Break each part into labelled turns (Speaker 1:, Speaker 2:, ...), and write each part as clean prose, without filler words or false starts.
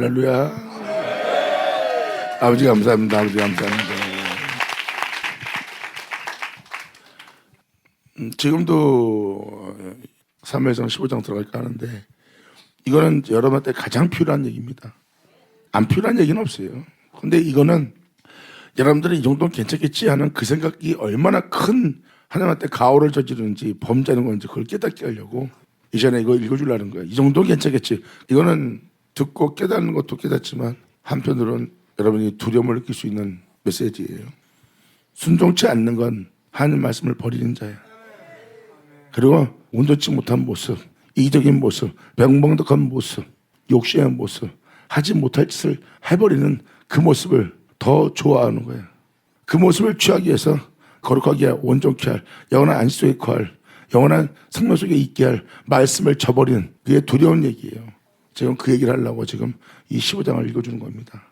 Speaker 1: 할렐루야. 아버지 감사합니다. 아버지 감사합니다. 지금도 사무엘상 15장 들어갈까 하는데 이거는 여러분한테 가장 필요한 얘기입니다. 안 필요한 얘기는 없어요. 근데 이거는 여러분들이 이 정도는 괜찮겠지 하는 그 생각이 얼마나 큰 하나님한테 가오를 저지르는지 범죄하는 건지 그걸 깨닫게 하려고 이전에 이거 읽어주려는 거예요. 이 정도는 괜찮겠지. 이거는 듣고 깨닫는 것도 깨닫지만 한편으로는 여러분이 두려움을 느낄 수 있는 메시지예요. 순종치 않는 건 하나님 말씀을 버리는 자야. 그리고 온전치 못한 모습, 이기적인 모습, 병방득한 모습, 욕심의 모습, 하지 못할 짓을 해버리는 그 모습을 더 좋아하는 거예요. 그 모습을 취하기 위해서 거룩하게 할, 온전케 할, 영원한 안식 속에 거할, 영원한 생명 속에 있게 할 말씀을 저버리는 그게 두려운 얘기예요. 지금 그 얘기를 하려고 지금 이 15장을 읽어주는 겁니다.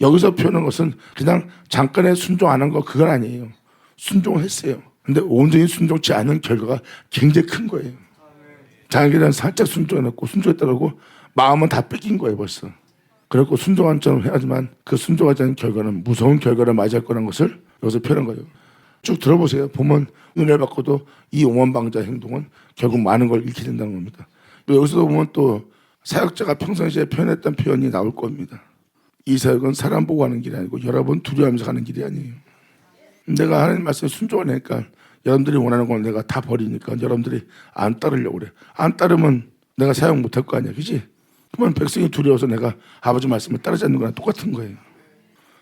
Speaker 1: 여기서 표현한 것은 그냥 잠깐의 순종 안 한 거 그건 아니에요. 순종했어요. 근데 온전히 순종치 않은 결과가 굉장히 큰 거예요. 자기는 살짝 순종해놓고 순종했다고 마음은 다 뺏긴 거예요 벌써. 그래서 순종한 척 해야지만 그 순종하지 않은 결과는 무서운 결과를 맞이할 거라는 것을 여기서 표현한 거예요. 쭉 들어보세요. 보면 은혜를 받고도 이 오만방자 행동은 결국 많은 걸 잃게 된다는 겁니다. 또 여기서도 보면 또 사역자가 평상시에 표현했던 표현이 나올 겁니다. 이 사역은 사람 보고 하는 길이 아니고 여러분 두려워하면서 가는 길이 아니에요. 내가 하나님 말씀에 순종하니까 여러분들이 원하는 걸 내가 다 버리니까 여러분들이 안 따르려고 그래. 안 따르면 내가 사역 못할 거 아니야. 그치? 그러면 백성이 두려워서 내가 아버지 말씀을 따르지 않는 거랑 똑같은 거예요.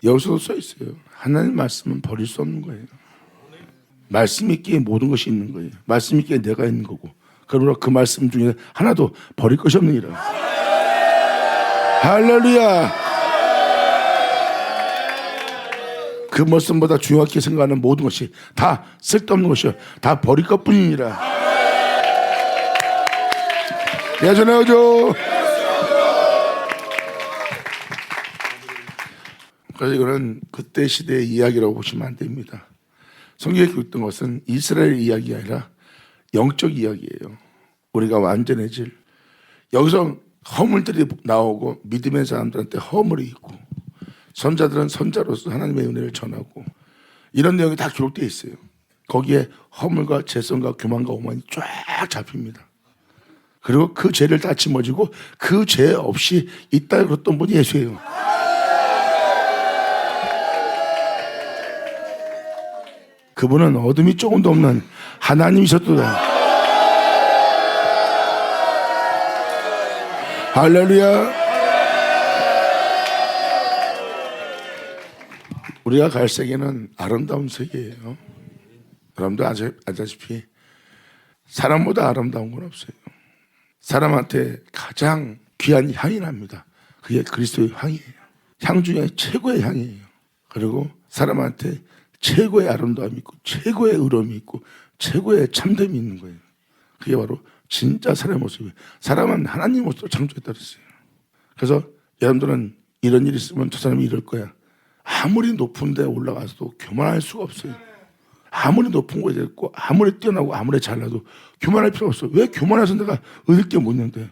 Speaker 1: 여기서도 써 있어요. 하나님 말씀은 버릴 수 없는 거예요. 말씀 있기에 모든 것이 있는 거예요. 말씀 있기에 내가 있는 거고 그러므로 그 말씀 중에 하나도 버릴 것이 없느니라. 할렐루야. 그 말씀보다 중요하게 생각하는 모든 것이 다 쓸데없는 것이요 다 버릴 것뿐이니라. 예전에죠. 그래서 이거는 그때 시대의 이야기라고 보시면 안 됩니다. 성경에 읽던 것은 이스라엘 이야기가 아니라 영적 이야기예요. 우리가 완전해질 여기서 허물들이 나오고 믿음의 사람들한테 허물이 있고 선자들은 선자로서 하나님의 은혜를 전하고 이런 내용이 다 기록되어 있어요. 거기에 허물과 죄성과 교만과 오만이 쫙 잡힙니다. 그리고 그 죄를 다 짊어지고 그 죄 없이 있다 그랬던 분이 예수예요. 그분은 어둠이 조금도 없는 하나님이셨도다. 할렐루야. 우리가 갈 세계는 아름다운 세계예요. 여러분들 아시다시피 사람보다 아름다운 건 없어요. 사람한테 가장 귀한 향이 납니다. 그게 그리스도의 향이에요. 향 중에 최고의 향이에요. 그리고 사람한테 최고의 아름다움이 있고 최고의 의로움이 있고 최고의 참됨이 있는 거예요. 그게 바로 진짜 사람의 모습이에요. 사람은 하나님 모습으로 창조했다 그랬어요. 그래서 여러분들은 이런 일이 있으면 저 사람이 이럴 거야. 아무리 높은 데 올라가서도 교만할 수가 없어요. 아무리 높은 곳에 있고 아무리 뛰어나고 아무리 잘나도 교만할 필요가 없어. 왜 교만해서 내가 얻을 게 뭐 있는데.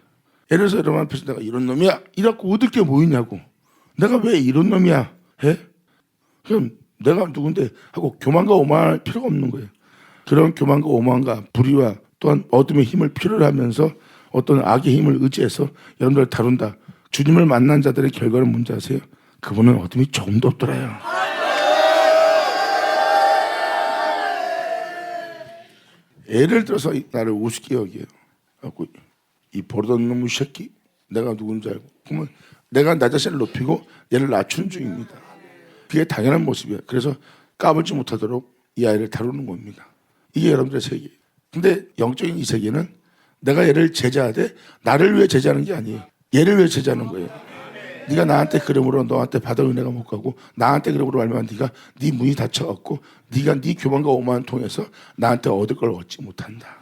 Speaker 1: 예를 들어서 여러분 앞에서 내가 이런 놈이야 이래갖고 얻을 게 뭐 있냐고. 내가 왜 이런 놈이야 해? 그럼 내가 누군데 하고 교만과 오만할 필요가 없는 거예요. 그런 교만과 오만과 불의와 또한 어둠의 힘을 필요로 하면서 어떤 악의 힘을 의지해서 여러분들을 다룬다. 주님을 만난 자들의 결과는 뭔지 아세요? 그분은 어둠이 조금도 없더라요. 예를 들어서 나를 우습게 여겨요. 이 버릇없는 놈의 새끼 내가 누군지 알고 그러면 내가 나 자신을 높이고 얘를 낮추는 중입니다. 그게 당연한 모습이에요. 그래서 까불지 못하도록 이 아이를 다루는 겁니다. 이게 여러분들의 세계예요. 근데 영적인 이 세계는 내가 얘를 제자하되 나를 위해 제자하는 게 아니에요. 얘를 위해 제자하는 거예요. 네가 나한테 그러므로 너한테 받을 은혜가 못 가고 나한테 그러므로 말면 네가 네 문이 닫혀갖고 네가 네 교만과 오만을 통해서 나한테 얻을 걸 얻지 못한다.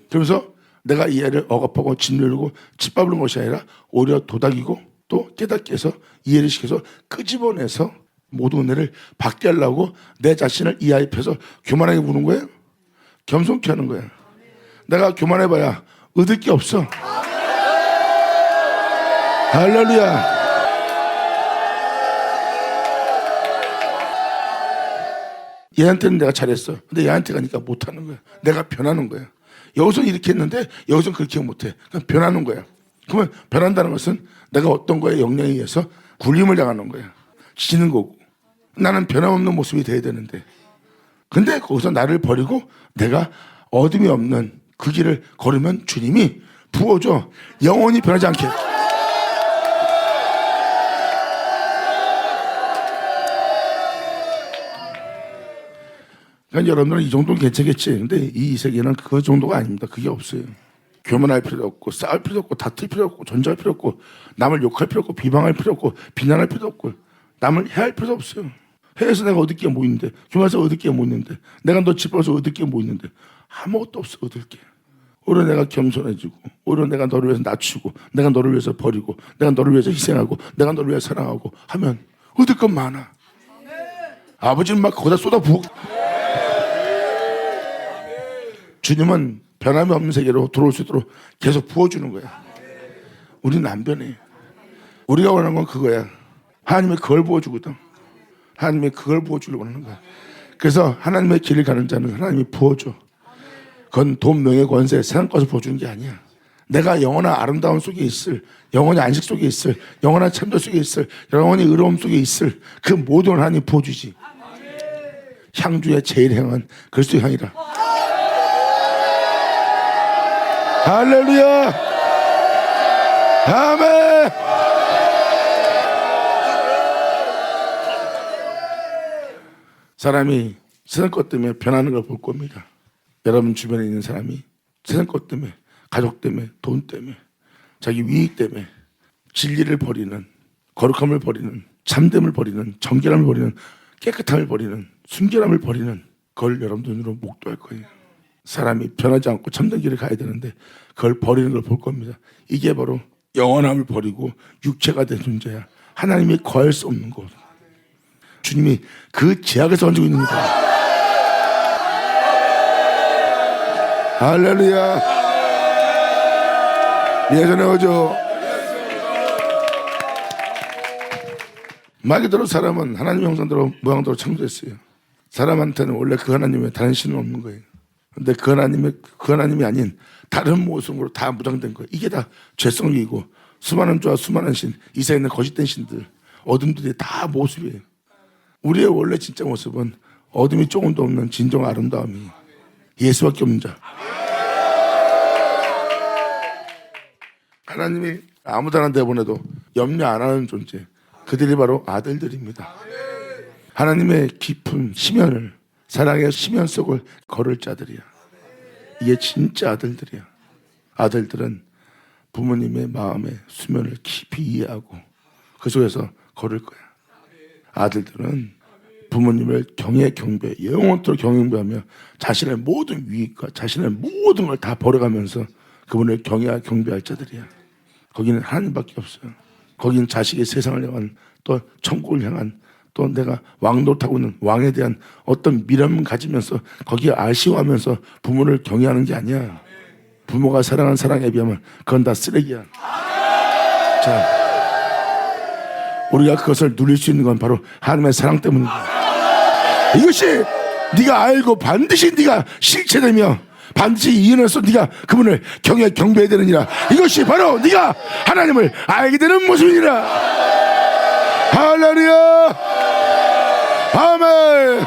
Speaker 1: 그러면서 내가 이 애를 억압하고 짓누르고 짓밟는 것이 아니라 오히려 도닥이고 또 깨닫게 해서 이해를 시켜서 끄집어내서 모든 은혜를 받게 하려고 내 자신을 이 아이 앞에서 교만하게 부는 거예요. 겸손케 하는 거예요. 내가 교만해봐야 얻을 게 없어. 할렐루야. 얘한테는 내가 잘했어. 근데 얘한테 가니까 못하는 거야. 내가 변하는 거야. 여기서는 이렇게 했는데 여기서는 그렇게 못해. 그냥 변하는 거야. 그러면 변한다는 것은 내가 어떤 거에 영향에 의해서 굴림을 당하는 거야. 지는 거고. 나는 변함없는 모습이 돼야 되는데. 근데 거기서 나를 버리고 내가 어둠이 없는 그 길을 걸으면 주님이 부어줘. 영원히 변하지 않게. 그러니까 여러분들은 이 정도는 괜찮겠지. 근데 이 세계는 그 정도가 아닙니다. 그게 없어요. 교만할 필요도 없고, 싸울 필요도 없고, 다툴 필요 없고, 존재할 필요 없고, 남을 욕할 필요 없고, 비방할 필요 없고, 비난할 필요도 없고, 남을 해할 필요도 없어요. 해서 내가 얻을 게 뭐 있는데, 교만해서 얻을 게 뭐 있는데, 내가 너 짓밟아서 얻을 게 뭐 있는데, 아무것도 없어, 얻을 게. 오히려 내가 겸손해지고, 오히려 내가 너를 위해서 낮추고, 내가 너를 위해서 버리고, 내가 너를 위해서 희생하고, 내가 너를 위해서 사랑하고 하면 얻을 건 많아. 아버지는 막 거기다 쏟아부어. 주님은 변함이 없는 세계로 들어올 수 있도록 계속 부어주는 거야. 우리는 안 변해. 우리가 원하는 건 그거야. 하나님이 그걸 부어주거든. 하나님이 그걸 부어주려고 하는 거야. 그래서 하나님의 길을 가는 자는 하나님이 부어줘. 그건 돈, 명예, 권세, 세상 것을 부어주는 게 아니야. 내가 영원한 아름다움 속에 있을, 영원히 안식 속에 있을, 영원한 참도 속에 있을, 영원히 의로움 속에 있을 그 모든 걸 하나님이 부어주지. 향주의 제일 향은 그리스도 향이라. 할렐루야. 아멘. 사람이 세상 것 때문에 변하는 걸 볼 겁니다. 여러분 주변에 있는 사람이 세상 것 때문에, 가족 때문에, 돈 때문에, 자기 위익 때문에 진리를 버리는, 거룩함을 버리는, 참됨을 버리는, 정결함을 버리는, 깨끗함을 버리는, 순결함을 버리는 그걸 여러분 눈으로 목도할 거예요. 사람이 변하지 않고 참된 길을 가야 되는데 그걸 버리는 걸 볼 겁니다. 이게 바로 영원함을 버리고 육체가 된 존재야. 하나님이 거할 수 없는 것. 주님이 그 제약에서 얹고 있는 거야. 할렐루야. 예전에 오죠. 말 그대로 사람은 하나님의 형상대로 모양대로 창조됐어요. 사람한테는 원래 그 하나님의 다른 신은 없는 거예요. 근데 그 하나님이 아닌 다른 모습으로 다 무장된 거예요. 이게 다 죄성이고 수많은 죄와 수많은 신, 이 세상에 있는 거짓된 신들, 어둠들이 다 모습이에요. 우리의 원래 진짜 모습은 어둠이 조금도 없는 진정 아름다움이 예수밖에 없는 자. 하나님이 아무데나 내보내도 염려 안 하는 존재, 그들이 바로 아들들입니다. 하나님의 깊은 심연을, 사랑의 심연 속을 걸을 자들이야. 이게 진짜 아들들이야. 아들들은 부모님의 마음의 수면을 깊이 이해하고 그 속에서 걸을 거야. 아들들은 부모님을 경외 경배, 영원토록 경배하며 자신의 모든 위익과 자신의 모든 걸 다 버려가면서 그분을 경배할 자들이야. 거기는 하나님밖에 없어요. 거기는 자식의 세상을 향한, 또 천국을 향한, 또 내가 왕노릇하고 있는 왕에 대한 어떤 미련을 가지면서 거기에 아쉬워하면서 부모를 경외하는 게 아니야. 부모가 사랑하는 사랑에 비하면 그건 다 쓰레기야. 자, 우리가 그것을 누릴 수 있는 건 바로 하나님의 사랑 때문이다. 이것이 네가 알고 반드시 네가 실체되며 반드시 이해해서 네가 그분을 경배해야 되느니라. 이것이 바로 네가 하나님을 알게 되는 모습이니라. 할렐루야. 아멘.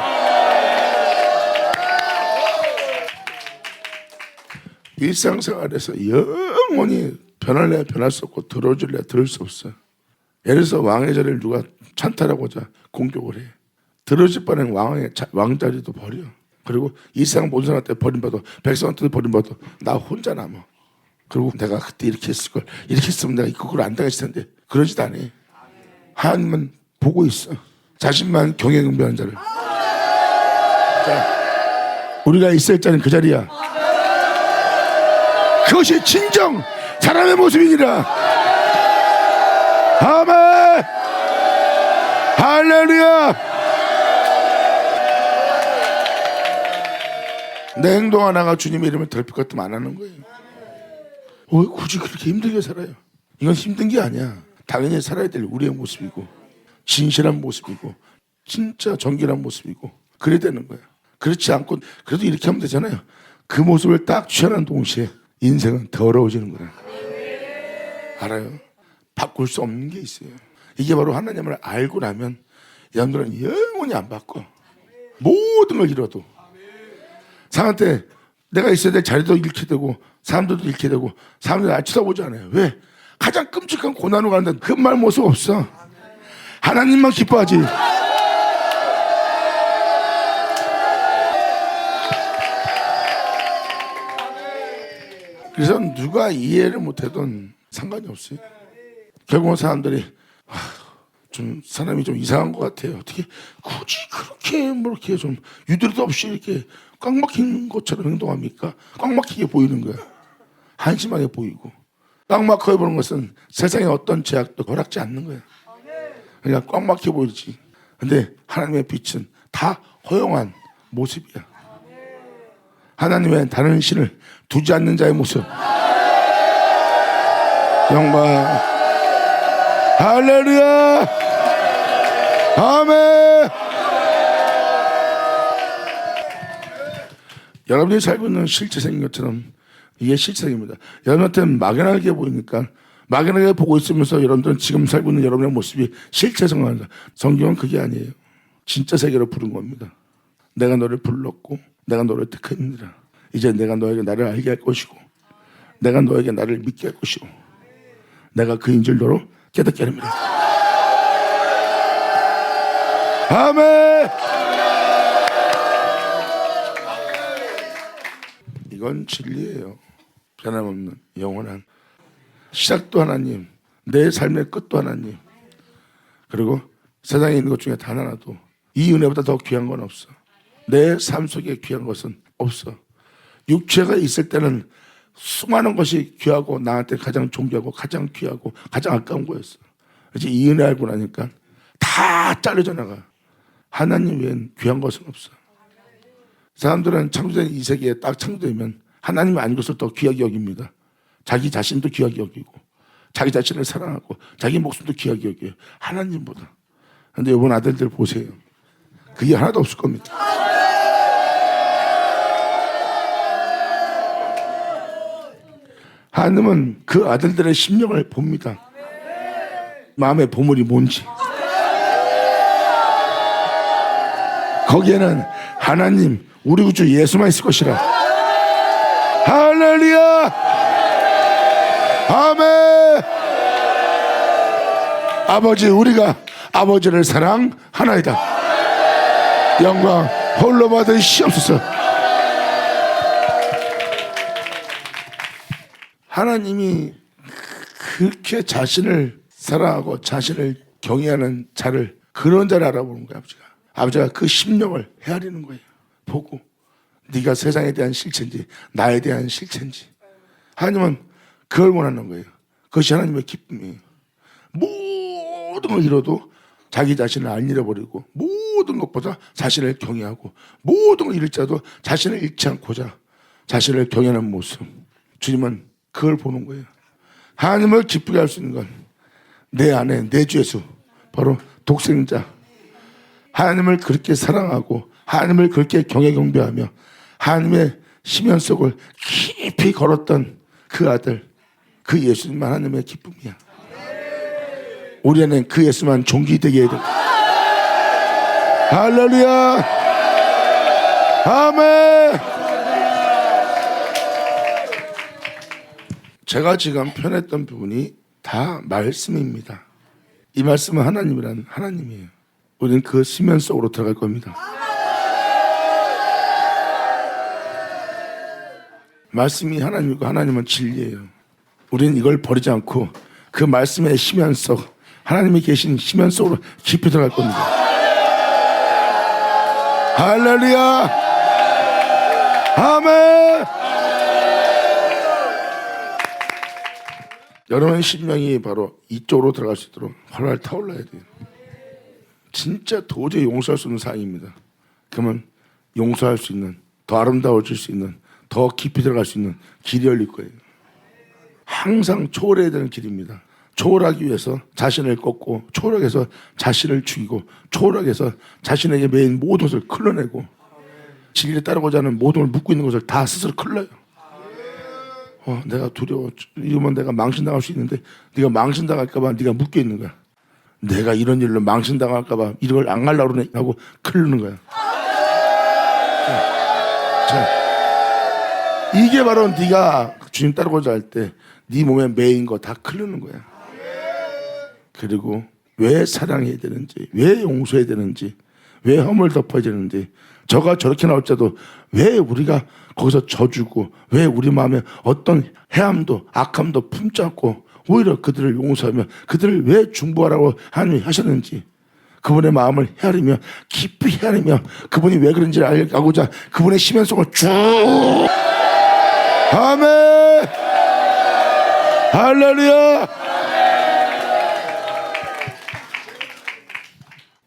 Speaker 1: 일상생활에서 영원히 변할래 변할 수 없고 들어줄래 들을 수 없어. 예를 들어서 왕의 자리를 누가 찬탈하고자 공격을 해. 들어질 뻔한 왕자리도 버려. 그리고 이 세상 모든 사람한테 버림받아, 백성한테도 버림받아. 나 혼자 남아. 그리고 내가 그때 이렇게 했을 걸, 이렇게 했으면 내가 그걸 안 당했을 텐데. 그러지도 않아. 하나님은 보고 있어. 자신만 경외하는 자를. 자, 우리가 있어야 자는 그 자리야. 그것이 진정 사람의 모습이니라. 아멘. 할렐루야. 내 행동 하나가 주님의 이름을 더럽힐 것 같으면 안 하는 거예요. 왜 굳이 그렇게 힘들게 살아요? 이건 힘든 게 아니야. 당연히 살아야 될 우리의 모습이고 진실한 모습이고 진짜 정결한 모습이고 그래야 되는 거야. 그렇지 않고 그래도 이렇게 하면 되잖아요. 그 모습을 딱 취하는 동시에 인생은 더러워지는 거야. 알아요? 바꿀 수 없는 게 있어요. 이게 바로 하나님을 알고 나면 여러분들은 영원히 안 바꿔. 모든 걸 잃어도 사람한테 내가 있어야 될 자리도 잃게 되고 사람들도 잃게 되고 사람들이 날 쳐다보지 않아요. 왜? 가장 끔찍한 고난으로 가는데 그 말 모습 없어. 하나님만 기뻐하지. 그래서 누가 이해를 못해도 상관이 없어요. 결국은 사람들이 좀 사람이 좀 이상한 것 같아요. 어떻게 굳이 그렇게 뭐 이렇게 좀 유도리도 없이 이렇게 꽉 막힌 것처럼 행동합니까? 꽉 막히게 보이는 거야. 한심하게 보이고 꽉 막혀 보는 것은 세상의 어떤 제약도 허락지 않는 거야. 그냥 꽉 막혀 보이지. 근데 하나님의 빛은 다 허용한 모습이야. 하나님의 다른 신을 두지 않는 자의 모습. 영광. 할렐루야. 아멘. 여러분이 살고 있는 실제 생긴 것처럼 이게 실생입니다. 여러분한테는 막연하게 보이니까 막연하게 보고 있으면서 여러분들은 지금 살고 있는 여러분의 모습이 실제 성공한다. 성경은 그게 아니에요. 진짜 세계로 부른 겁니다. 내가 너를 불렀고 내가 너를 택했느니라. 이제 내가 너에게 나를 알게 할 것이고 내가 너에게 나를 믿게 할 것이고 내가 그인 줄 너로 깨닫게 합니다. 아멘. 이건 진리예요. 변함없는 영원한 시작도 하나님, 내 삶의 끝도 하나님. 그리고 세상에 있는 것 중에 단 하나도 이 은혜보다 더 귀한 건 없어. 내 삶 속에 귀한 것은 없어. 육체가 있을 때는 수많은 것이 귀하고 나한테 가장 존귀하고 가장 귀하고 가장 아까운 거였어. 이제 이 은혜 알고 나니까 다 잘려져 나가. 하나님 외엔 귀한 것은 없어. 사람들은 창조된 이 세계에 딱 창조되면 하나님이 아닌 것을 더 귀하게 여깁니다. 자기 자신도 귀하게 여기고 자기 자신을 사랑하고 자기 목숨도 귀하게 여겨요. 하나님보다. 그런데 이번 아들들 보세요. 그게 하나도 없을 겁니다. 하나님은 그 아들들의 심령을 봅니다. 마음의 보물이 뭔지. 거기에는 하나님, 우리 구주 예수만 있을 것이라. 할렐루야. 아멘. 아버지, 우리가 아버지를 사랑하나이다. 영광 홀로 받으시옵소서. 하나님이 그렇게 자신을 사랑하고 자신을 경외하는 자를, 그런 자를 알아보는 거예요. 아버지가 그 심령을 헤아리는 거예요. 보고 네가 세상에 대한 실체인지 나에 대한 실체인지. 하나님은 그걸 원하는 거예요. 그것이 하나님의 기쁨이에요. 모든 걸 잃어도 자기 자신을 안 잃어버리고 모든 것보다 자신을 경외하고 모든 걸 잃을지라도 자신을 잃지 않고자 자신을 경외하는 모습. 주님은 그걸 보는 거예요. 하나님을 기쁘게 할 수 있는 건 내 안에 내 주 예수, 바로 독생자, 하나님을 그렇게 사랑하고 하나님을 그렇게 경외 경배하며 하나님의 심연 속을 깊이 걸었던 그 아들, 그 예수님만 하나님의 기쁨이야. 우리 안에 그 예수만 존귀되게 해야 돼. 할렐루야. 아멘. 제가 지금 편했던 부분이 다 말씀입니다. 이 말씀은 하나님이란 하나님이에요. 우리는 그 심연 속으로 들어갈 겁니다. 말씀이 하나님이고 하나님은 진리예요. 우리는 이걸 버리지 않고 그 말씀의 심연 속, 하나님이 계신 심연 속으로 깊이 들어갈 겁니다. 할렐루야. 아멘. 여러분의 심령이 바로 이쪽으로 들어갈 수 있도록 활활 타올라야 돼요. 진짜 도저히 용서할 수 없는 사항입니다. 그러면 용서할 수 있는, 더 아름다워질 수 있는, 더 깊이 들어갈 수 있는 길이 열릴 거예요. 항상 초월해야 되는 길입니다. 초월하기 위해서 자신을 꺾고, 초월해서 자신을 죽이고, 초월해서 자신에게 매인 모든 것을 클러내고, 진리에 따르고자 하는 모든 걸 묻고 있는 것을 다 스스로 클러요. 내가 두려워. 이러면 내가 망신당할 수 있는데 네가 망신당할까 봐 네가 묶여 있는 거야. 내가 이런 일로 망신당할까 봐 이걸 안 가려고 그러네 하고 클르는 거야. 자, 이게 바로 네가 주님 따르고자 할 때 네 몸에 매인 거 다 클르는 거야. 그리고 왜 사랑해야 되는지, 왜 용서해야 되는지, 왜 허물 덮어야 되는지, 저가 저렇게 나올지라도 왜 우리가 거기서 져주고, 왜 우리 마음에 어떤 해함도 악함도 품지 않고 오히려 그들을 용서하며 그들을 왜 중보하라고 하나님이 하셨는지, 그분의 마음을 헤아리며 깊이 헤아리며 그분이 왜 그런지를 알고자 그분의 심연성을 쭉, 아멘, 할렐루야.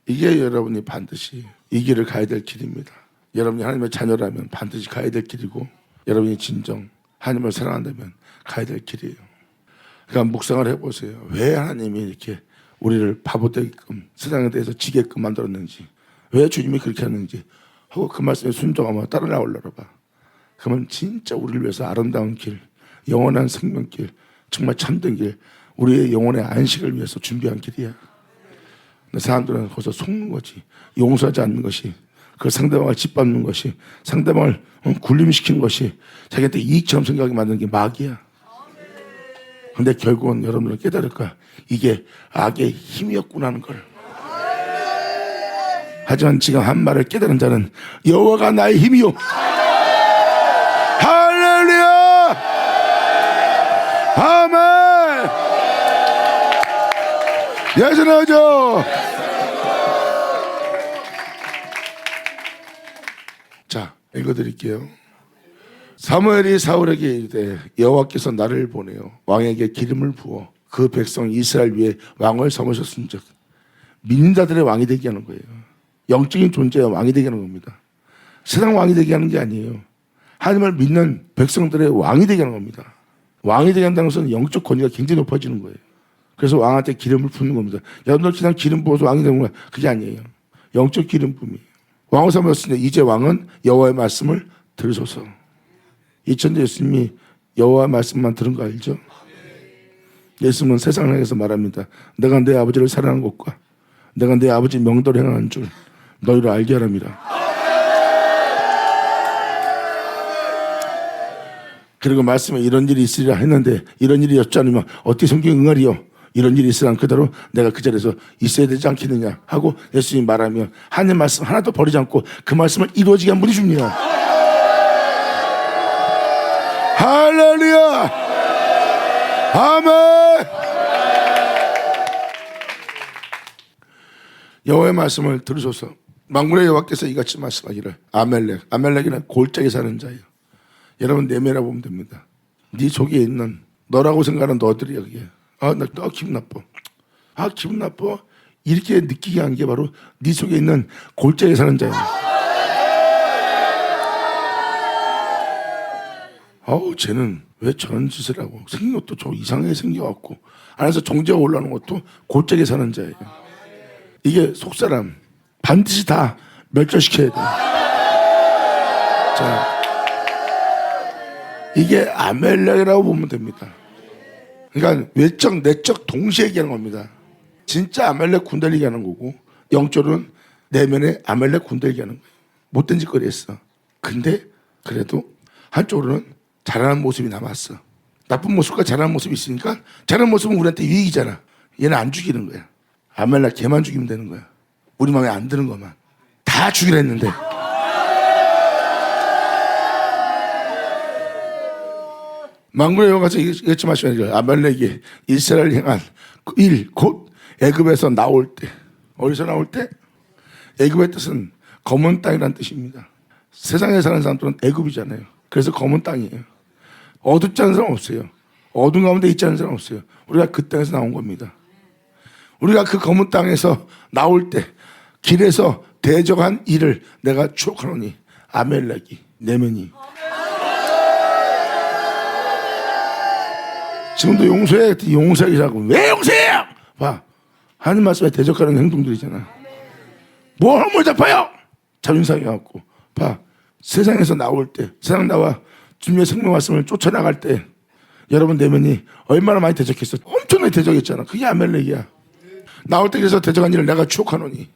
Speaker 1: 이게 여러분이 반드시 이 길을 가야 될 길입니다. 여러분이 하나님의 자녀라면 반드시 가야 될 길이고, 여러분이 진정 하나님을 사랑한다면 가야 될 길이에요. 그러니까 묵상을 해보세요. 왜 하나님이 이렇게 우리를 바보 되게끔, 세상에 대해서 지게끔 만들었는지, 왜 주님이 그렇게 하는지 하고 그 말씀에 순종하며 따라 나오려라 봐. 그러면 진짜 우리를 위해서 아름다운 길, 영원한 생명길, 정말 참된 길, 우리의 영혼의 안식을 위해서 준비한 길이야. 근데 사람들은 거기서 속는 거지. 용서하지 않는 것이, 그 상대방을 짓밟는 것이, 상대방을 굴림시키는 것이 자기한테 이익처럼 생각하게 만드는 게 마귀야. 근데 결국은 여러분들은 깨달을 거야. 이게 악의 힘이었구나 하는 걸. 하지만 지금 한 말을 깨달은 자는 여호와가 나의 힘이요, 할렐루야, 아멘. 예전하죠. 자, 읽어드릴게요. 사무엘이 사울에게 이르되 여호와께서 나를 보내어 왕에게 기름을 부어 그 백성 이스라엘 위에 왕을 삼으셨은즉, 믿는 자들의 왕이 되게 하는 거예요. 영적인 존재의 왕이 되게 하는 겁니다. 세상 왕이 되게 하는 게 아니에요. 하나님을 믿는 백성들의 왕이 되게 하는 겁니다. 왕이 되게 한다는 것은 영적 권위가 굉장히 높아지는 거예요. 그래서 왕한테 기름을 붓는 겁니다. 여러분들 그냥 기름 부어서 왕이 되는 거야. 그게 아니에요. 영적 기름 부음이에요. 왕을 삼으셨으니 이제 왕은 여호와의 말씀을 들으소서. 이천자 예수님이 여호와의 말씀만 들은 거 알죠? 예수님은 세상을 향해서 말합니다. 내가 내 아버지를 사랑하는 것과 내가 내 아버지 명도를 행하는 줄 너희를 알게 하랍니다. 그리고 말씀에 이런 일이 있으리라 했는데 이런 일이 없지 않으면 어떻게 성경이 응하리요? 이런 일이 있으란 그대로 내가 그 자리에서 있어야 되지 않겠느냐 하고 예수님이 말하면 하나님 말씀 하나도 버리지 않고 그 말씀을 이루어지게 한 분이 줍니다. 할렐루야, 아멘. 여호와의 말씀을 들으소서. 만군의 여호와께서 이같이 말씀하기를 아멜렉이는 골짜기 사는 자예요. 여러분 내면이라 보면 됩니다. 네 속에 있는 너라고 생각하는 너들이야. 그게 나 기분 나빠. 기분 나빠. 이렇게 느끼게 한 게 바로 네 속에 있는 골짜기에 사는 자야. 쟤는 왜 저런 짓을 하고 생긴 것도 좀 이상하게 생겨갖고 안에서 정죄가 올라오는 것도 골짜기에 사는 자예요. 이게 속사람 반드시 다 멸절시켜야 돼. 자, 이게 아멜렉이라고 보면 됩니다. 그러니까 외적 내적 동시에 얘기하는 겁니다. 진짜 아멜렉 군대를 얘기하는 거고, 영적으로는 내면에 아멜렉 군대를 얘기하는 거예요. 못된 짓거리 했어. 근데 그래도 한쪽으로는 잘하는 모습이 남았어. 나쁜 모습과 잘하는 모습이 있으니까 잘하는 모습은 우리한테 유익이잖아. 얘는 안 죽이는 거야. 아멜렉 걔만 죽이면 되는 거야. 우리 마음에 안 드는 것만 다 죽이려 했는데. 만군의 여호와께서 이같이 말씀하시기를 아멜렉이 이스라엘을 향한 그 일, 곧 애굽에서 나올 때. 어디서 나올 때? 애굽의 뜻은 검은 땅이라는 뜻입니다. 세상에 사는 사람들은 애굽이잖아요. 그래서 검은 땅이에요. 어둡지 않은 사람 없어요. 어둠 가운데 있지 않은 사람 없어요. 우리가 그 땅에서 나온 겁니다. 우리가 그 검은 땅에서 나올 때 길에서 대적한 일을 내가 추억하노니 아멜렉이 내면이. 지금도 용서해. 용서하기라고. 왜 용서해요? 봐. 하나님 말씀에 대적하는 행동들이잖아. 뭘 잡아요? 자존심이 갖고. 봐. 세상에서 나올 때, 세상 나와 주님의 생명 말씀을 쫓아나갈 때 여러분 내면이 얼마나 많이 대적했어. 엄청나게 대적했잖아. 그게 아멜렉이야. 나올 때 그래서 대적한 일을 내가 추억하노니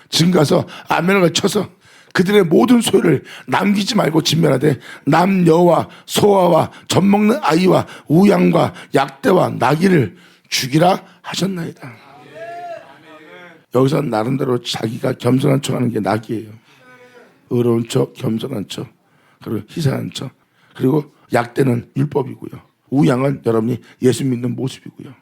Speaker 1: 지금 가서 아멜렉을 쳐서 그들의 모든 소유를 남기지 말고 진멸하되 남녀와 소아와 젖먹는 아이와 우양과 약대와 나귀를 죽이라 하셨나이다. 여기서 나름대로 자기가 겸손한 척하는 게 낙이에요. 의로운 척, 겸손한 척, 그리고 희생한 척, 그리고 약대는 율법이고요. 우양은 여러분이 예수 믿는 모습이고요.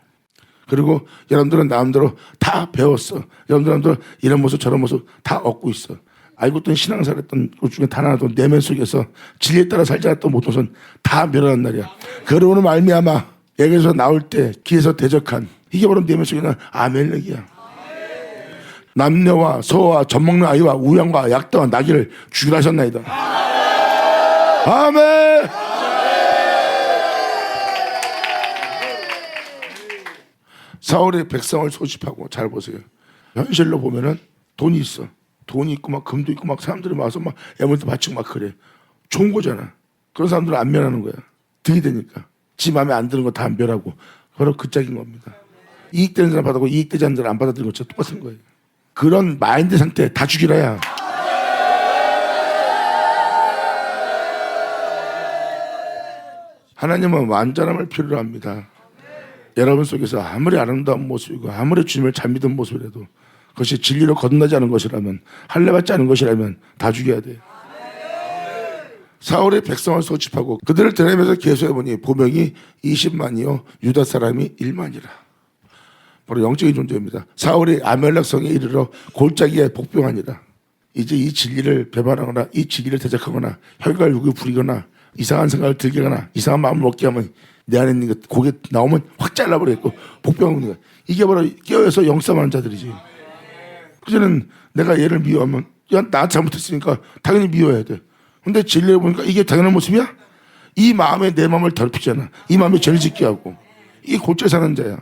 Speaker 1: 그리고 여러분들은 나름대로 다 배웠어. 여러분들은 이런 모습 저런 모습 다 얻고 있어. 알고 있던 신앙생활 했던 것 중에 단 하나도 내면 속에서 진리에 따라 살지 않았던 모든 것은 다 멸하는 날이야. 그러므로 말미암아 에게서 나올 때 길에서 대적한 이게 바로 내면 속에 있는 아멜렉이야. 남녀와 소와 젖먹는 아이와 우양과 약대와 나귀를 죽이라 하셨나이다. 아멘. 사울이 백성을 소집하고 잘 보세요. 현실로 보면은 돈이 있어. 돈이 있고 막 금도 있고 막 사람들이 와서 막 애물도 바치고 막 그래. 좋은 거잖아. 그런 사람들은 안 멸하는 거야. 득이 되니까. 지 마음에 안 드는 거 다 안 멸하고. 바로 그 짝인 겁니다. 이익되는 사람 받아고 이익되지 않는 사람 안 받아들이는 것처럼 똑같은 거예요. 그런 마인드 상태 다 죽이라야. 하나님은 완전함을 필요로 합니다. 여러분 속에서 아무리 아름다운 모습이고 아무리 주님을 잘 믿은 모습이라도 그것이 진리로 거듭나지 않은 것이라면 할례받지 않은 것이라면 다 죽여야 돼요. 사울이 백성을 소집하고 그들을 데려면서 계수해보니 보병이 20만이요 유다 사람이 1만이라. 바로 영적인 존재입니다. 사울이 아멜렉 성에 이르러 골짜기에 복병하니라. 이제 이 진리를 배반하거나 이 진리를 대적하거나 혈관 육을 부리거나 이상한 생각을 들게 하거나 이상한 마음을 먹게 하면 내 안에 있는 것 고개 나오면 확 잘라버리겠고 복병하는 거야. 이게 바로 깨어서 영싸움하는 자들이지. 그전엔 내가 얘를 미워하면 야, 나 잘못했으니까 당연히 미워해야 돼. 근데 진리를 보니까 이게 당연한 모습이야? 이 마음에 내 마음을 더럽히잖아. 이 마음에 죄를 짓게 하고. 이게 골짜기 사는 자야.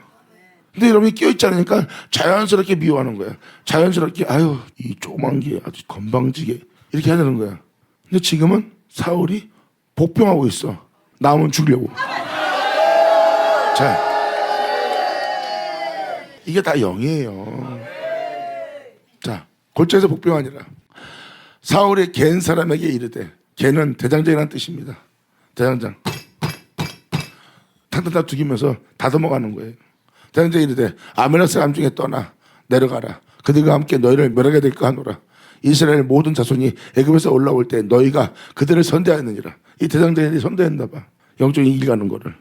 Speaker 1: 근데 여러분이 깨어있지 않으니까 자연스럽게 미워하는 거야. 자연스럽게 아유 이 조그만 게 아주 건방지게 이렇게 해야 되는 거야. 근데 지금은 사울이 복병하고 있어. 남은 죽이려고. 자, 이게 다 영이에요. 자, 골짜기에서 복병하니라. 사울이 겐 사람에게 이르되, 겐은 대장장이라는 뜻입니다. 대장장. 탕탕탕 죽이면서 다듬어가는 거예요. 대장장이 이르되 아멜렉 사람 중에 떠나 내려가라. 그들과 함께 너희를 멸하게 될까 하노라. 이스라엘 모든 자손이 애굽에서 올라올 때 너희가 그들을 선대하였느니라. 이 대장장이 선대했나 봐. 영적인 이익 가는 거를.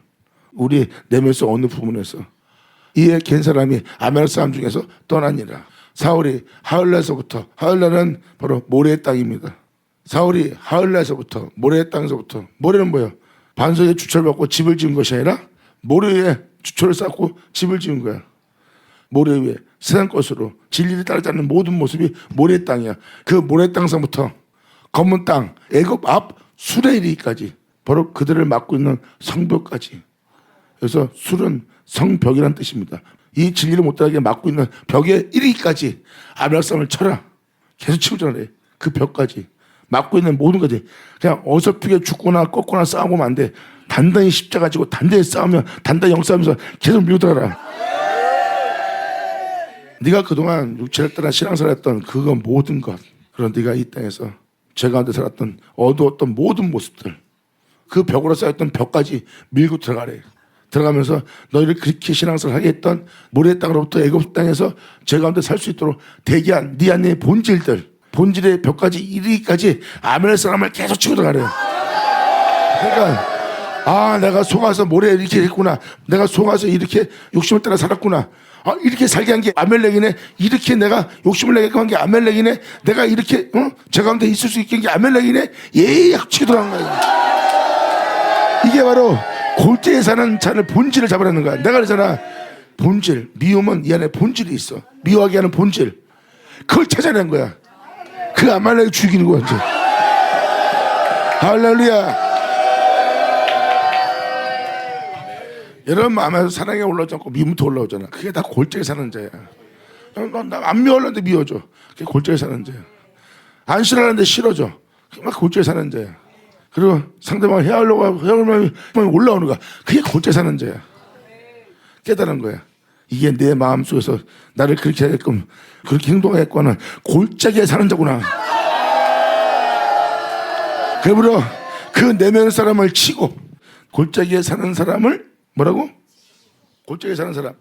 Speaker 1: 우리 내면서 어느 부분에서 이에 겐 사람이 아멜렉 사람 중에서 떠나니라. 사울이 하을라에서부터, 하을라는 바로 모래의 땅입니다. 사울이 하을라에서부터 모래의 땅에서부터, 모래는 뭐야? 반석에 주철을 받고 집을 지은 것이 아니라 모래 위에 주철을 쌓고 집을 지은 거야. 모래 위에 세상 것으로 진리를 따르지 않는 모든 모습이 모래의 땅이야. 그 모래의 땅서부터 검은 땅 애굽 앞 술에 이르기까지 바로 그들을 막고 있는 성벽까지. 그래서 술은 성벽이라는 뜻입니다. 이 진리를 못 따르게 막고 있는 벽에 이르기까지 아멜렉 사람을 쳐라. 계속 치우자 그래. 그 벽까지 막고 있는 모든 것이 그냥 어설프게 죽거나 꺾거나 싸우면 안 돼. 단단히 십자가 지고 단단히 싸우면 단단히 영싸우면서 계속 밀고 들어가라. 네가 그동안 육체를 따라 신앙생활 했던 그거 모든 것, 그런 네가 이 땅에서 죄 가운데 살았던 어두웠던 모든 모습들, 그 벽으로 쌓였던 벽까지 밀고 들어가래. 들어가면서 너희를 그렇게 신앙생활 하게 했던 모래의 땅으로부터 애굽 땅에서 죄 가운데 살 수 있도록 대기한 네 안의 본질들, 본질의 벽까지 이르기까지 아멜렉 사람을 계속 치고 들어가래. 그러니까 아, 내가 속아서 모래에 이렇게 했구나. 내가 속아서 이렇게 욕심을 따라 살았구나. 아, 이렇게 살게 한 게 아멜렉이네. 이렇게 내가 욕심을 내게끔 한 게 아멜렉이네. 내가 이렇게 제 가운데 있을 수 있게 한 게 아멜렉이네. 예약 치고 들어간 거야. 이게 바로 골짜기에 사는 자를 본질을 잡으라는 거야. 내가 그러잖아. 본질. 미움은 이 안에 본질이 있어. 미워하게 하는 본질. 그걸 찾아낸 거야. 그 아말렉을 죽이는 거야 이제. 할렐루야. 여러분 마음에서 사랑이 올라오지 않고 미움부터 올라오잖아. 그게 다 골짜기 사는 자야. 안 미워하는데 미워져. 그게 골짜기 사는 자야. 안 싫어하는데 싫어져. 그게 막 골짜기 사는 자야. 그리고 상대방을 해하려고 하고 올라오는 거야. 그게 골짜기 사는 자야. 깨달은 거야. 이게 내 마음속에서 나를 그렇게 하게끔 그렇게 행동하겠구나. 골짜기에 사는 자구나. 그러므로 그 내면 사람을 치고 골짜기에 사는 사람을 뭐라고? 골짜기에 사는 사람.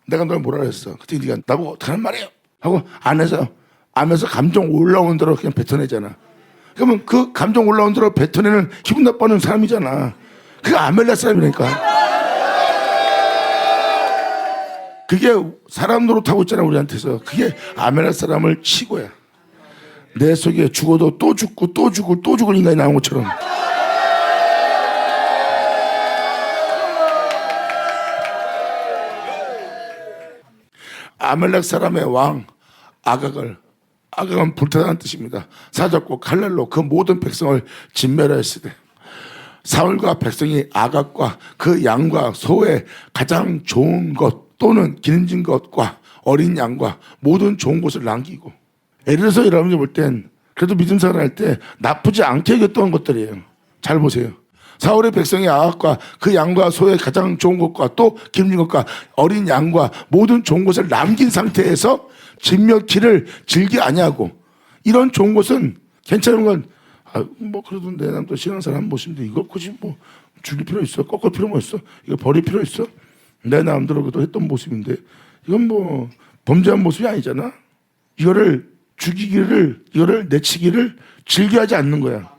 Speaker 1: 내가 널 뭐라 그랬어? 그때 네가 나보고 어떻게 하는 말이에요? 하고 안에서 감정 올라오는 대로 그냥 뱉어내잖아. 그러면 그 감정 올라오는 대로 뱉어내는 기분 나빠하는 사람이잖아. 그게 아멜렉 사람이라니까. 그게 사람 노릇하고 있잖아 우리한테서. 그게 아멜렉 사람을 치고야. 내 속에 죽어도 또 죽고 또 죽고 또 죽을 인간이 나온 것처럼. 아멜렉 사람의 왕 아각은 불타다는 뜻입니다. 사적고 칼날로 그 모든 백성을 진멸하였으되 사울과 백성이 아각과 그 양과 소의 가장 좋은 것 또는 기름진 것과 어린 양과 모든 좋은 것을 남기고, 예를 들어서 여러분이 볼 땐 그래도 믿음 생활을 할 때 나쁘지 않게 여겼던 것들이에요. 잘 보세요. 사울의 백성이 아각과 그 양과 소의 가장 좋은 것과 또 기름진 것과 어린 양과 모든 좋은 것을 남긴 상태에서 진멸키를 즐기 아니하고, 이런 좋은 것은 괜찮은 건 뭐 그래도 내 남도 싫어하는 사람 모습인데 이걸 굳이 뭐 죽일 필요 있어? 꺾을 필요 뭐 있어? 이거 버릴 필요 있어? 내 마음대로 그도 했던 모습인데 이건 뭐 범죄한 모습이 아니잖아. 이거를 죽이기를, 이거를 내치기를 즐겨하지 않는 거야.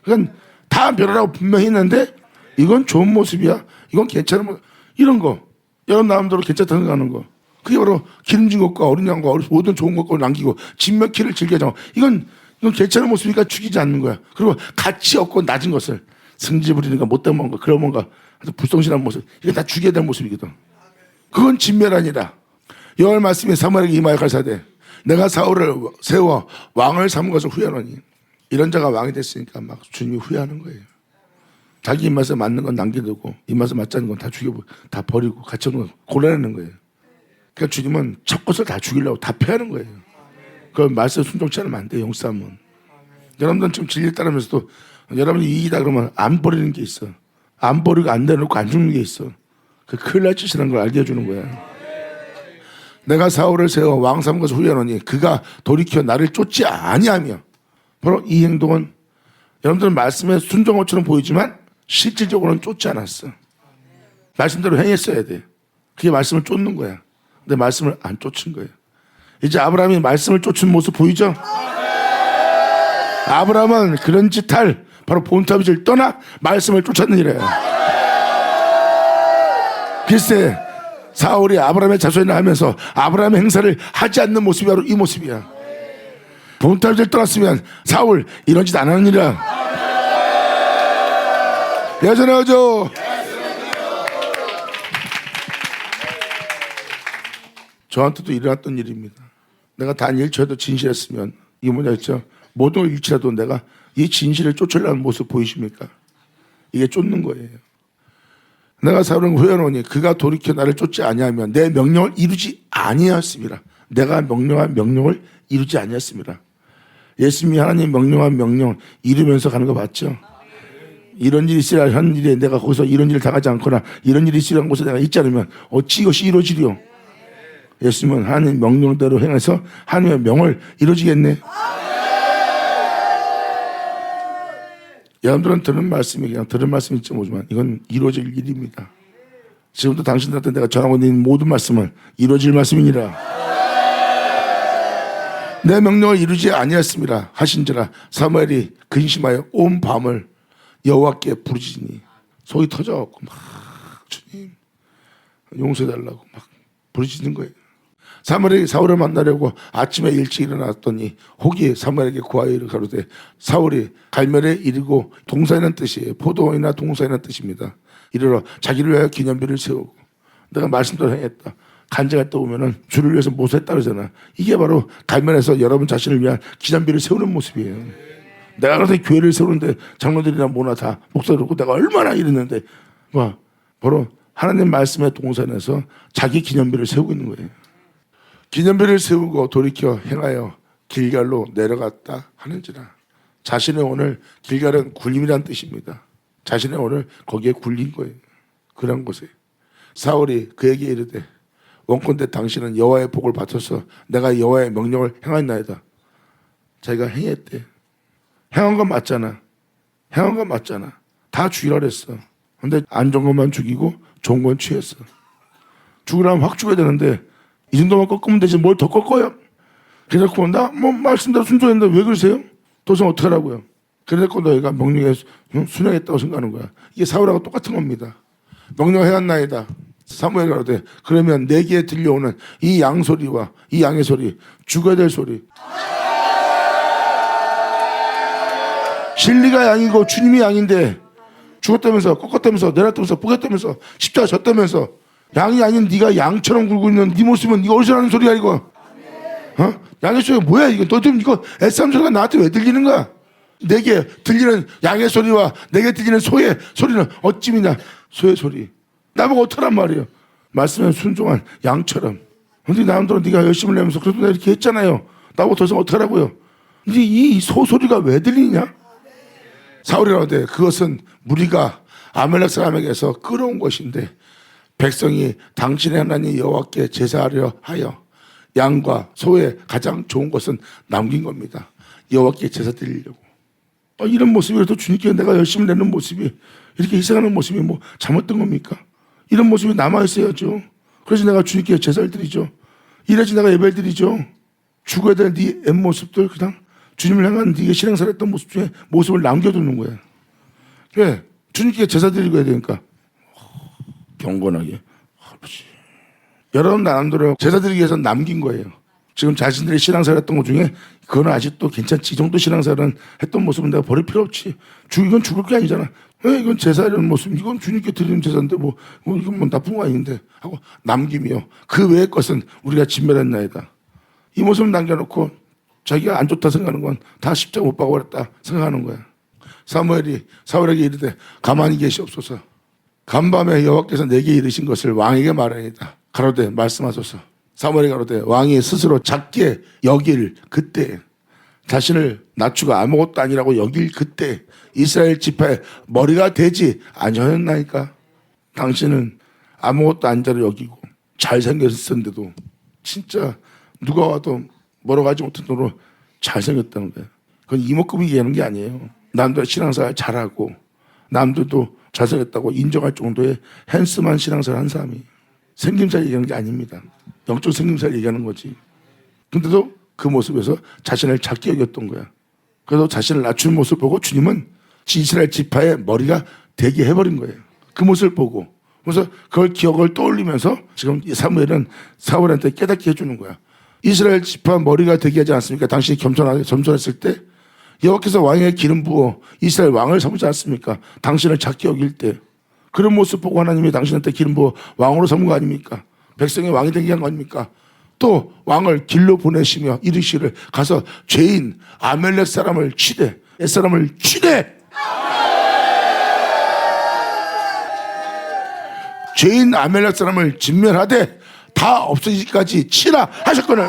Speaker 1: 그러니까 다 멸하라고 분명히 했는데 이건 좋은 모습이야, 이건 괜찮은 모습, 이런 거 여러분 마음대로 괜찮다 생각하는 거, 그게 바로 기름진 것과 어린 양과 모든 좋은 것과 남기고 진멸키를 즐겨하지 않고, 이건 괜찮은 모습이니까 죽이지 않는 거야. 그리고 가치 없고 낮은 것을 승질 부리는가 못된 뭔가 그런 뭔가 불성실한 모습, 이게 다 죽여야 될 모습이거든. 그건 진멸 아니라 여호와의 말씀이 사무엘에게 임하여 가라사대 내가 사울을 세워 왕을 삼은 것을 후회하노니. 이런 자가 왕이 됐으니까 막 주님이 후회하는 거예요. 자기 입맛에 맞는 건 남겨두고 입맛에 맞지 않는 건 다 죽여버리고 다 버리고 가치 없는 건 골라내는 거예요. 그러니까 주님은 첫 것을 다 죽이려고 다 패하는 거예요. 그 말씀 순종치 않으면 안 돼요. 용싸움은. 여러분들은 지금 진리를 따르면서도 여러분이 이기다 그러면 안 버리는 게 있어. 안 버리고 안 내놓고 안 죽는 게 있어. 그 큰일 날 짓이라는 걸 알게 해주는 거야. 내가 사울을 세워 왕 삼은 것을 후회하노니 그가 돌이켜 나를 쫓지 아니하며. 바로 이 행동은 여러분들은 말씀에 순종한 것처럼 보이지만 실질적으로는 쫓지 않았어. 말씀대로 행했어야 돼. 그게 말씀을 쫓는 거야. 근데 말씀을 안 쫓은 거예요. 이제 아브라함이 말씀을 쫓은 모습 보이죠? 아브라함은 그런 짓 할 바로 본타비를 떠나 말씀을 쫓았느니라. 글쎄 사울이 아브라함의 자손이라 하면서 아브라함의 행사를 하지 않는 모습이 바로 이 모습이야. 본타비를 떠났으면 사울 이런 짓 안 하느니라. 여전하죠. 저한테도 일어났던 일입니다. 내가 단 1초라도 진실했으면, 이게 뭐냐 했죠? 모든 걸 잃지라도 내가 이 진실을 쫓으려는 모습 보이십니까? 이게 쫓는 거예요. 내가 사울을 후회하노니 그가 돌이켜 나를 쫓지 아니하면 내 명령을 이루지 아니하였습니다. 내가 명령한 명령을 이루지 아니하였습니다. 예수님이 하나님 명령한 명령을 이루면서 가는 거 맞죠? 이런 일이 있으라 한 일에 내가 거기서 이런 일을 당하지 않거나 이런 일이 있으라는 곳에 내가 있지 않으면 어찌 이것이 이루어지리요? 예수님은 하나님 명령대로 행해서 하나님의 명을 이루어지겠네. 여러분들은 들은 말씀이 그냥 들은 말씀일지 모르지만 이건 이루어질 일입니다. 지금도 당신들한테 내가 전하고 있는 모든 말씀은 이루어질 말씀이니라. 내 명령을 이루지 아니했습니다 하신지라 사무엘이 근심하여 온 밤을 여호와께 부르짖으니 속이 터져갖고 막 주님 용서해달라고 막 부르짖는 거예요. 사무엘이 사울을 만나려고 아침에 일찍 일어났더니 혹이 사무엘에게 구하여 가로되 사울이 갈멜에 이르고 동사이라는 뜻이에요. 포도원이나 동사이라는 뜻입니다. 이르러 자기를 위하여 기념비를 세우고. 내가 말씀대로 행했다. 간증할 때 보면은 주를 위해서 모세했다 그러잖아. 이게 바로 갈멜에서 여러분 자신을 위한 기념비를 세우는 모습이에요. 내가 그래서 교회를 세우는데 장로들이나 뭐나 다 목사를 그렇고 내가 얼마나 이랬는데 뭐 바로 하나님 말씀의 동산에서 자기 기념비를 세우고 있는 거예요. 기념비를 세우고 돌이켜 행하여 길갈로 내려갔다 하는지라. 자신의 오늘, 길갈은 굴림이란 뜻입니다. 자신의 오늘 거기에 굴린 거예요. 그런 곳에 사울이 그에게 이르되 원컨대 당신은 여호와의 복을 받아서 내가 여호와의 명령을 행하였나이다. 자기가 행했대. 행한 건 맞잖아. 행한 건 맞잖아. 다 죽이라 그랬어. 근데 안 좋은 것만 죽이고 좋은 건 취했어. 죽으라면 확 죽여야 되는데 이 정도만 꺾으면 되지 뭘 더 꺾어요? 그래놓고 나 뭐 말씀대로 순종했는데 왜 그러세요? 도대체 어떻게 하라고요? 그래놓고 너희가 명령에 순응했다고 생각하는 거야. 이게 사울하고 똑같은 겁니다. 명령해왔나이다. 사무엘이 가로되 그러면 내게 들려오는 이 양 소리와 이 양의 소리, 죽어야 될 소리. 진리가 양이고 주님이 양인데 죽었다면서 꺾었다면서 내렸다면서 뽀겼다면서 십자가 졌다면서 양이 아닌 네가 양처럼 굴고 있는 네 모습은 네가 어디서 하는 소리야 이거? 어? 양의 소리가 뭐야 이거? 너 지금 이거 애싸움 소리가 나한테 왜 들리는 거야? 내게 들리는 양의 소리와 내게 들리는 소의 소리는 어찌미냐? 소의 소리. 나보고 어떡하란 말이에요. 말씀에 순종한 양처럼. 근데 남들은 네가 열심을 내면서 그래도 내가 이렇게 했잖아요. 나보고 더 이상 어떡하라고요? 근데 이 소소리가 왜 들리냐? 사울이라고 돼. 그것은 무리가 아멜렉 사람에게서 끌어온 것인데 백성이 당신의 하나님 여호와께 제사하려 하여 양과 소의 가장 좋은 것은 남긴 겁니다. 여호와께 제사 드리려고. 이런 모습이라도 주님께 내가 열심히 내는 모습이 이렇게 희생하는 모습이 뭐 잘못된 겁니까? 이런 모습이 남아있어야죠. 그래서 내가 주님께 제사를 드리죠. 이래야지 내가 예배를 드리죠. 죽어야 될 네 앱모습들 그냥 주님을 향한 네가 신앙생활 했던 모습 중에 모습을 남겨두는 거야. 왜? 주님께 제사 드리고 해야 되니까. 경건하게. 아버지. 여러분 나름대로 제사 드리기 위해서 남긴 거예요. 지금 자신들이 신앙생활 했던 것 중에 그거는 아직도 괜찮지. 이 정도 신앙생활은 했던 모습은 내가 버릴 필요 없지. 이건 죽을 게 아니잖아. 왜 이건 제사라는 모습, 이건 주님께 드리는 제사인데 뭐 이건 뭐 나쁜 거 아닌데 하고 남김이요. 그 외의 것은 우리가 진멸했나이다. 이 모습을 남겨놓고 자기가 안 좋다 생각하는 건 다 십자가 못 박아버렸다 생각하는 거야. 사무엘이 사울에게 이르되 가만히 계시옵소서. 간밤에 여호와께서 내게 이르신 것을 왕에게 말하니이다. 가로되 말씀하소서. 사무엘이 가로되 왕이 스스로 작게 여길 그때 자신을 낮추고 아무것도 아니라고 여길 그때 이스라엘 지파의 머리가 되지 아니었나이까. 당신은 아무것도 아닌 자로 여기고 잘생겼었는데도 진짜 누가 와도 뭐라고 하지 못할 정도로 잘생겼다는 거야. 그건 이목구비 얘기하는 게 아니에요. 남들 신앙생활 잘하고 남들도 잘생겼다고 인정할 정도의 핸스만 신앙생활 한 사람이 생김살 얘기하는 게 아닙니다. 영적 생김살 얘기하는 거지. 근데도 그 모습에서 자신을 작게 여겼던 거야. 그래서 자신을 낮춘 모습을 보고 주님은 이스라엘 지파의 머리가 되게 해버린 거예요. 그 모습을 보고. 그래서 그걸 기억을 떠올리면서 지금 사무엘은 사울한테 깨닫게 해주는 거야. 이스라엘 지파 머리가 되게 하지 않습니까? 당신이 겸손했을 때 여호와께서 왕에게 기름 부어 이스라엘 왕을 삼지 않습니까? 당신을 작게 여길 때 그런 모습 보고 하나님이 당신한테 기름 부어 왕으로 삼은 거 아닙니까? 백성의 왕이 되게 한 거 아닙니까? 또 왕을 길로 보내시며 이르시를 가서 죄인 아멜렉 사람을 치되 옛사람을 치되 죄인 아멜렉 사람을 진멸하되 다 없어지기까지 치라 하셨거늘.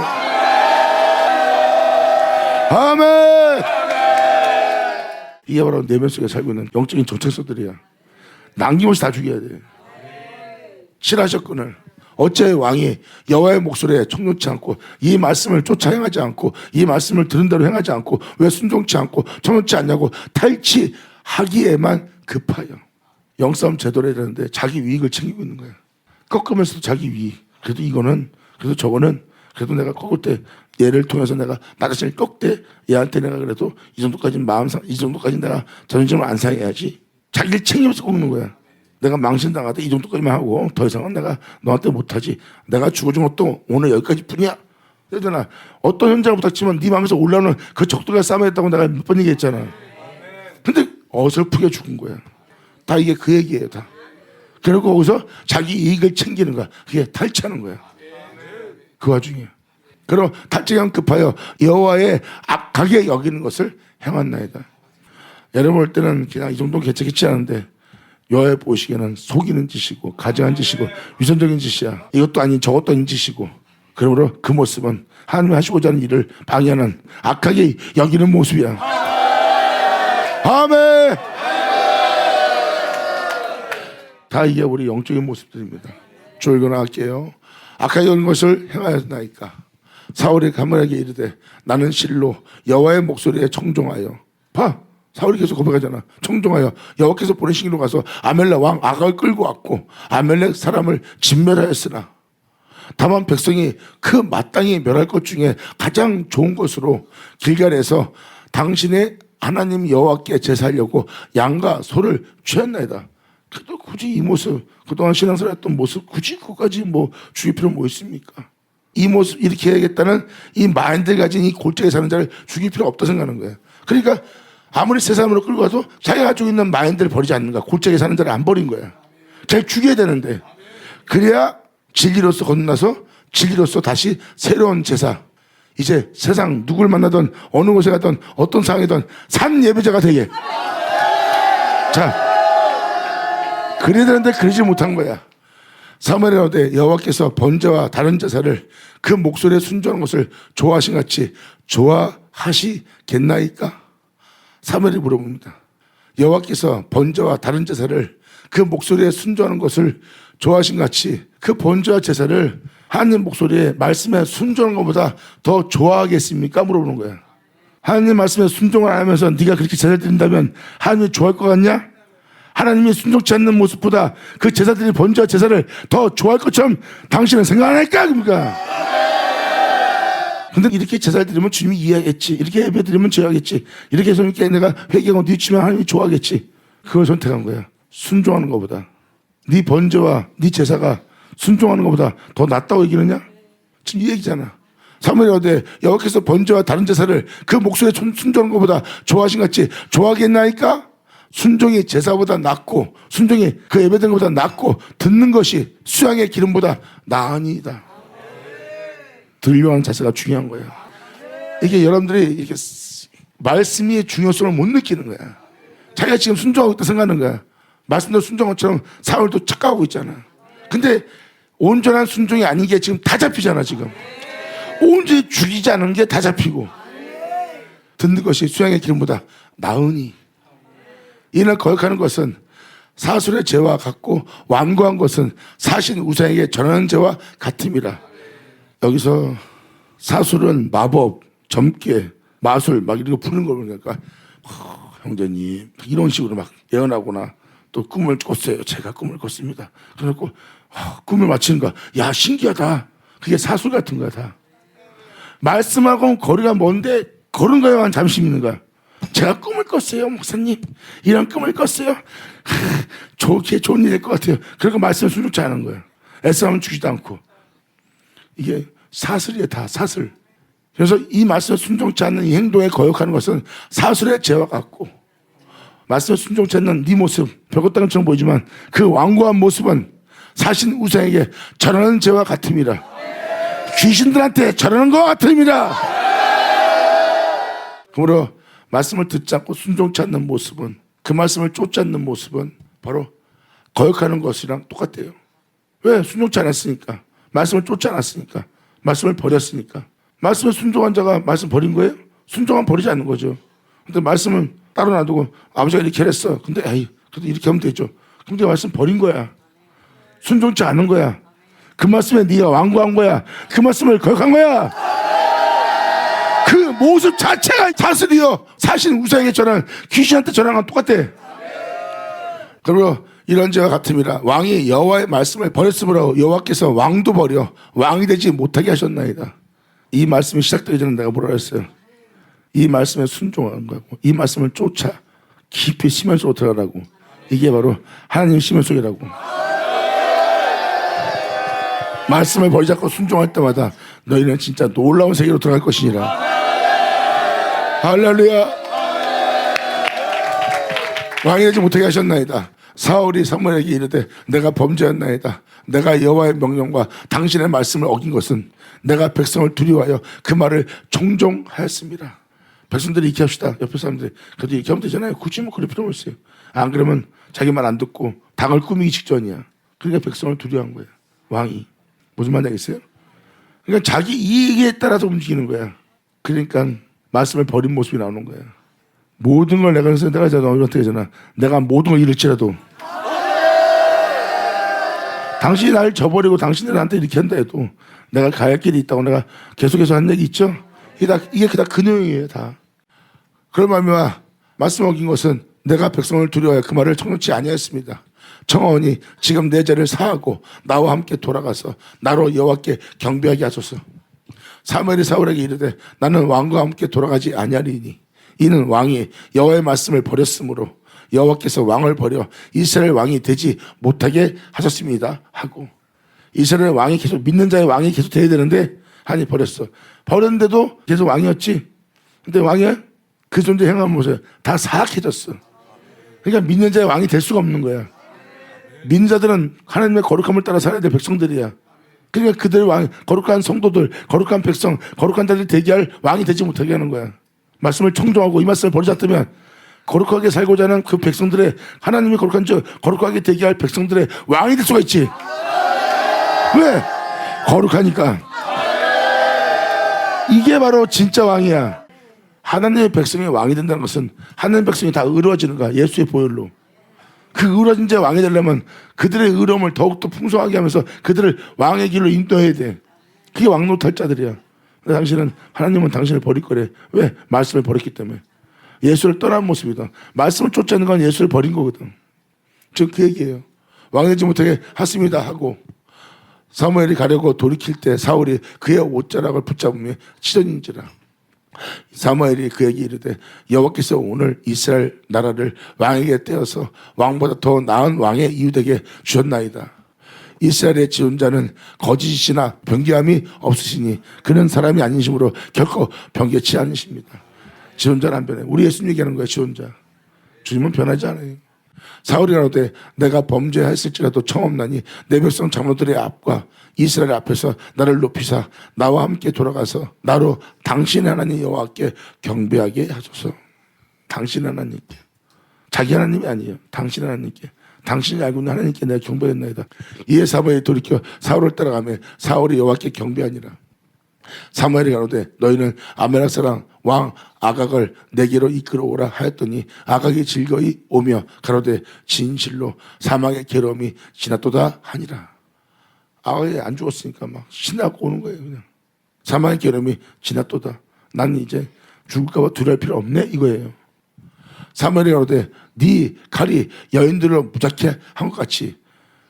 Speaker 1: 아멘. 이게 바로 내면 속에 살고 있는 영적인 정체성들이야. 남김없이 다 죽여야 돼. 치라 하셨거늘. 어째 왕이 여호와의 목소리에 청놓지 않고 이 말씀을 쫓아 행하지 않고 이 말씀을 들은 대로 행하지 않고 왜 순종치 않고 청놓지 않냐고 탈취하기에만 급하여. 영싸움 제도를 이러는데 자기 이익을 챙기고 있는 거야. 꺾으면서도 자기 이익. 그래도 이거는 그래도 저거는 그래도 내가 꺾을 때 얘를 통해서 내가 나 자신을 꺾되 얘한테 내가 그래도 이 정도까지 이 정도까지 내가 자존심을 안 상해야지. 자기를 챙기면서 꺾는 거야. 내가 망신당하다 이 정도까지만 하고 더 이상은 내가 너한테 못하지. 내가 죽어준 것도 오늘 여기까지 뿐이야. 그러잖아. 어떤 현장을 부닥치면 네 마음에서 올라오는 그 적들과 싸움했다고 내가 몇 번 얘기했잖아. 근데 어설프게 죽은 거야. 다 이게 그 얘기예요. 다. 그리고 거기서 자기 이익을 챙기는 거야. 그게 탈취하는 거야. 그 와중에. 그리고 탈취한 급하여 여호와의 악하게 여기는 것을 행했나이다. 여러분 볼 때는 그냥 이 정도는 괜찮겠지 않은데 여호와의 보시기에는 속이는 짓이고 가증한 짓이고 위선적인 짓이야. 이것도 아닌 저것도 아닌 짓이고, 그러므로 그 모습은 하나님이 하시고자 하는 일을 방해하는 악하게 여기는 모습이야. 아멘. 다 이게 우리 영적인 모습들입니다. 졸거나 할게요. 악하게 여기는 것을 행하였나이까. 사울이 가문에게 이르되 나는 실로 여호와의 목소리에 청종하여. 봐, 사울이 계속 고백하잖아. 청종하여 여호와께서 보내신 길로 가서 아멜렉 왕 아각을 끌고 왔고 아멜렉 사람을 진멸하였으나 다만 백성이 그 마땅히 멸할 것 중에 가장 좋은 것으로 길갈에서 당신의 하나님 여호와께 제사하려고 양과 소를 취했나이다. 그래도 굳이 이 모습, 그동안 신앙생활 했던 모습 굳이 그까지 뭐 죽일 필요 뭐 있습니까? 이 모습 이렇게 해야겠다는 이 마인드를 가진 이 골짜기에 사는 자를 죽일 필요 없다 생각하는 거예요. 그러니까 아무리 세 사람으로 끌고 가도 자기가 가지고 있는 마인드를 버리지 않는 거야. 골짜기에 사는 자를 안 버린 거야. 잘 죽여야 되는데, 그래야 진리로서 건너서 진리로서 다시 새로운 제사, 이제 세상 누굴 만나든 어느 곳에 가든 어떤 상황이든 산 예배자가 되게. 자, 그래야 되는데 그러지 못한 거야. 사무엘에 이르되 여호와께서 번제와 다른 제사를 그 목소리에 순종하는 것을 좋아하신 같이 좋아하시겠나이까? 사무엘이 물어봅니다. 여호와께서 번제와 다른 제사를 그 목소리에 순종하는 것을 좋아하신 같이 그 번제와 제사를 하나님 목소리에 말씀에 순종하는 것보다 더 좋아하겠습니까? 물어보는 거야. 하나님 말씀에 순종을 안 하면서 네가 그렇게 제사를 드린다면 하나님이 좋아할 것 같냐? 하나님이 순종치 않는 모습보다 그 제사들이 번제와 제사를 더 좋아할 것처럼 당신은 생각 안 할까? 그러니까. 근데 이렇게 제사를 드리면 주님이 이해하겠지. 이렇게 예배 드리면 좋아하겠지. 이렇게 해서 이렇게 내가 회개하고 뉘우치면 하나님이 좋아하겠지. 그걸 선택한 거야. 순종하는 것보다. 네 번제와 네 제사가 순종하는 것보다 더 낫다고 얘기느냐? 지금 이 얘기잖아. 사무엘이 이르되 여호와께서 번제와 다른 제사를 그 목소리에 순종하는 것보다 좋아하신 같이 좋아하겠나이까? 순종이 제사보다 낫고 순종이 그 예배드리는 것보다 낫고 듣는 것이 수양의 기름보다 나으니이다. 들려고 하는 자세가 중요한 거예요. 이게 여러분들이 이렇게 말씀의 중요성을 못 느끼는 거야. 자기가 지금 순종하고 있다 생각하는 거야. 말씀대로 순종한 것처럼 사울도 착각하고 있잖아. 근데 온전한 순종이 아닌 게 지금 다 잡히잖아. 지금 온전히 죽이지 않은 게 다 잡히고 듣는 것이 수양의 기름보다 나으니. 이날 거역하는 것은 사술의 죄와 같고 완고한 것은 사신 우상에게 전하는 죄와 같음이라. 여기서 사술은 마법, 점괘, 마술 막 이런 거 푸는 걸 보니까 형제님 이런 식으로 막 예언하거나 또 꿈을 꿨어요. 제가 꿈을 꿨습니다. 그래갖고 꿈을 맞히는 거야. 야 신기하다. 그게 사술 같은 거야 다. 말씀하고 거리가 먼데 그런 거에만 잠시 있는 거야. 제가 꿈을 꿨어요, 목사님. 이런 꿈을 꿨어요. 좋게 좋은 일이 될 것 같아요. 그러니까 말씀을 순종치 않은 거예요. 애써하면 주지도 않고. 이게 사슬이에요, 다 사슬. 그래서 이 말씀을 순종치 않는 이 행동에 거역하는 것은 사슬의 죄와 같고, 말씀을 순종치 않는 네 모습, 별것 것처럼 보이지만 그 완고한 모습은 사신 우상에게 절하는 죄와 같음이라. 귀신들한테 절하는 것 같음이라. 그러므로 말씀을 듣지 않고 순종치 않는 모습은, 그 말씀을 쫓지 않는 모습은 바로 거역하는 것이랑 똑같대요. 왜? 순종치 않았으니까. 말씀을 쫓지 않았으니까. 말씀을 버렸으니까. 말씀을 순종한 자가 말씀 버린 거예요? 순종하면 버리지 않는 거죠. 근데 말씀은 따로 놔두고 아버지가 이렇게 했어. 근데 에이, 그래도 이렇게 하면 되죠. 근데 말씀 버린 거야. 순종치 않은 거야. 그 말씀에 네가 완고한 거야. 그 말씀을 거역한 거야. 그 모습 자체가 사슬이요. 사실 우상에게 전한, 귀신한테 전한 건 똑같아. 그리고 이런 죄와 같음이라. 왕이 여호와의 말씀을 버렸으므로 여호와께서 왕도 버려 왕이 되지 못하게 하셨나이다. 이 말씀이 시작되기 전에 내가 뭐라 했어요? 이 말씀에 순종하는 거고, 이 말씀을 쫓아 깊이 심연 속으로 들어가라고. 이게 바로 하나님 심연 속이라고. 말씀을 버리지 않고 순종할 때마다 너희는 진짜 놀라운 세계로 들어갈 것이니라. 할렐루야. 왕이 되지 못하게 하셨나이다. 사울이 사무엘에게 이르되 내가 범죄했나이다. 내가 여호와의 명령과 당신의 말씀을 어긴 것은 내가 백성을 두려워하여 그 말을 종종하였습니다. 백성들이 이렇게 합시다. 옆에 사람들이 그래도 이렇게 하면 되잖아요. 굳이 뭐 그럴 필요 없어요. 안 그러면 자기 말 안 듣고 당을 꾸미기 직전이야. 그러니까 백성을 두려워한 거야. 왕이. 무슨 말인지 알겠어요? 그러니까 자기 이익에 따라서 움직이는 거야. 그러니까 말씀을 버린 모습이 나오는 거야. 모든 걸 내가 어떻게 하잖아. 내가 모든 걸 잃을지라도 당신이 날 저버리고 당신이 나한테 이렇게 한다 해도 내가 가야 할 길이 있다고 내가 계속해서 한 얘기 있죠? 이게 다 그 내용이에요, 다. 그런 말미암아 말씀 어긴 것은 내가 백성을 두려워해 그 말을 청취치 아니하였습니다. 청하오니 지금 내 죄를 사하고 나와 함께 돌아가서 나로 여호와께 경배하게 하소서. 사무엘이 사울에게 이르되 나는 왕과 함께 돌아가지 아니하리니 이는 왕이 여호와의 말씀을 버렸으므로 여호와께서 왕을 버려 이스라엘 왕이 되지 못하게 하셨습니다 하고, 이스라엘 왕이 계속 믿는 자의 왕이 계속 돼야 되는데 하나님 버렸어. 버렸는데도 계속 왕이었지. 근데 왕이 그 존재 행한 모습 다 사악해졌어. 그러니까 믿는 자의 왕이 될 수가 없는 거야. 믿는 자들은 하나님의 거룩함을 따라 살아야 될 백성들이야. 그러니까 그들의 왕, 거룩한 성도들, 거룩한 백성, 거룩한 자들이 대기할 왕이 되지 못하게 하는 거야. 말씀을 청종하고 이 말씀을 버리지 않으면 거룩하게 살고자 하는 그 백성들의, 하나님이 거룩한 자, 거룩하게 대기할 백성들의 왕이 될 수가 있지. 왜? 거룩하니까. 이게 바로 진짜 왕이야. 하나님의 백성이 왕이 된다는 것은 하나님의 백성이 다 의로워지는 거야. 예수의 보혈로. 그 의로워진 자의 왕이 되려면 그들의 의로움을 더욱더 풍성하게 하면서 그들을 왕의 길로 인도해야 돼. 그게 왕노탈 자들이야. 근데 당신은, 하나님은 당신을 버릴 거래. 왜? 말씀을 버렸기 때문에. 예수를 떠난 모습이다. 말씀을 쫓아내는 건 예수를 버린 거거든. 즉 그 얘기예요. 왕이 되지 못하게 하십니다 하고, 사무엘이 가려고 돌이킬 때 사울이 그의 옷자락을 붙잡으며 치전인지라. 사무엘이 그에게 이르되 여호와께서 오늘 이스라엘 나라를 왕에게 떼어서 왕보다 더 나은 왕의 이웃에게 주셨나이다. 이스라엘의 지존자는 거짓이나 변개함이 없으시니 그는 사람이 아니심으로 결코 변개치 않으십니다. 지존자는 안 변해. 우리 예수님 얘기하는 거야. 지존자. 주님은 변하지 않아요. 사울이 가로되 내가 범죄했을지라도 청없나니 내 백성 장로들의 앞과 이스라엘 앞에서 나를 높이사 나와 함께 돌아가서 나로 당신 하나님 여호와께 경배하게 하소서. 당신 하나님께. 자기 하나님이 아니에요. 당신 하나님께. 당신이 알고 있는 하나님께 내가 경배했나이다. 이에 사무엘이 돌이켜 사울을 따라가며 사울이 여호와께 경배하니라. 사무엘이 가로되 너희는 아멜렉 사람 왕 아각을 내게로 이끌어오라 하였더니 아각이 즐거이 오며 가로되 진실로 사망의 괴로움이 지났도다 하니라. 아각이 안 죽었으니까 막 신나고 오는 거예요. 그냥 사망의 괴로움이 지났도다. 난 이제 죽을까 봐 두려울 필요 없네 이거예요. 사무엘이 가로되 네 칼이 여인들을 무작게 한 것 같이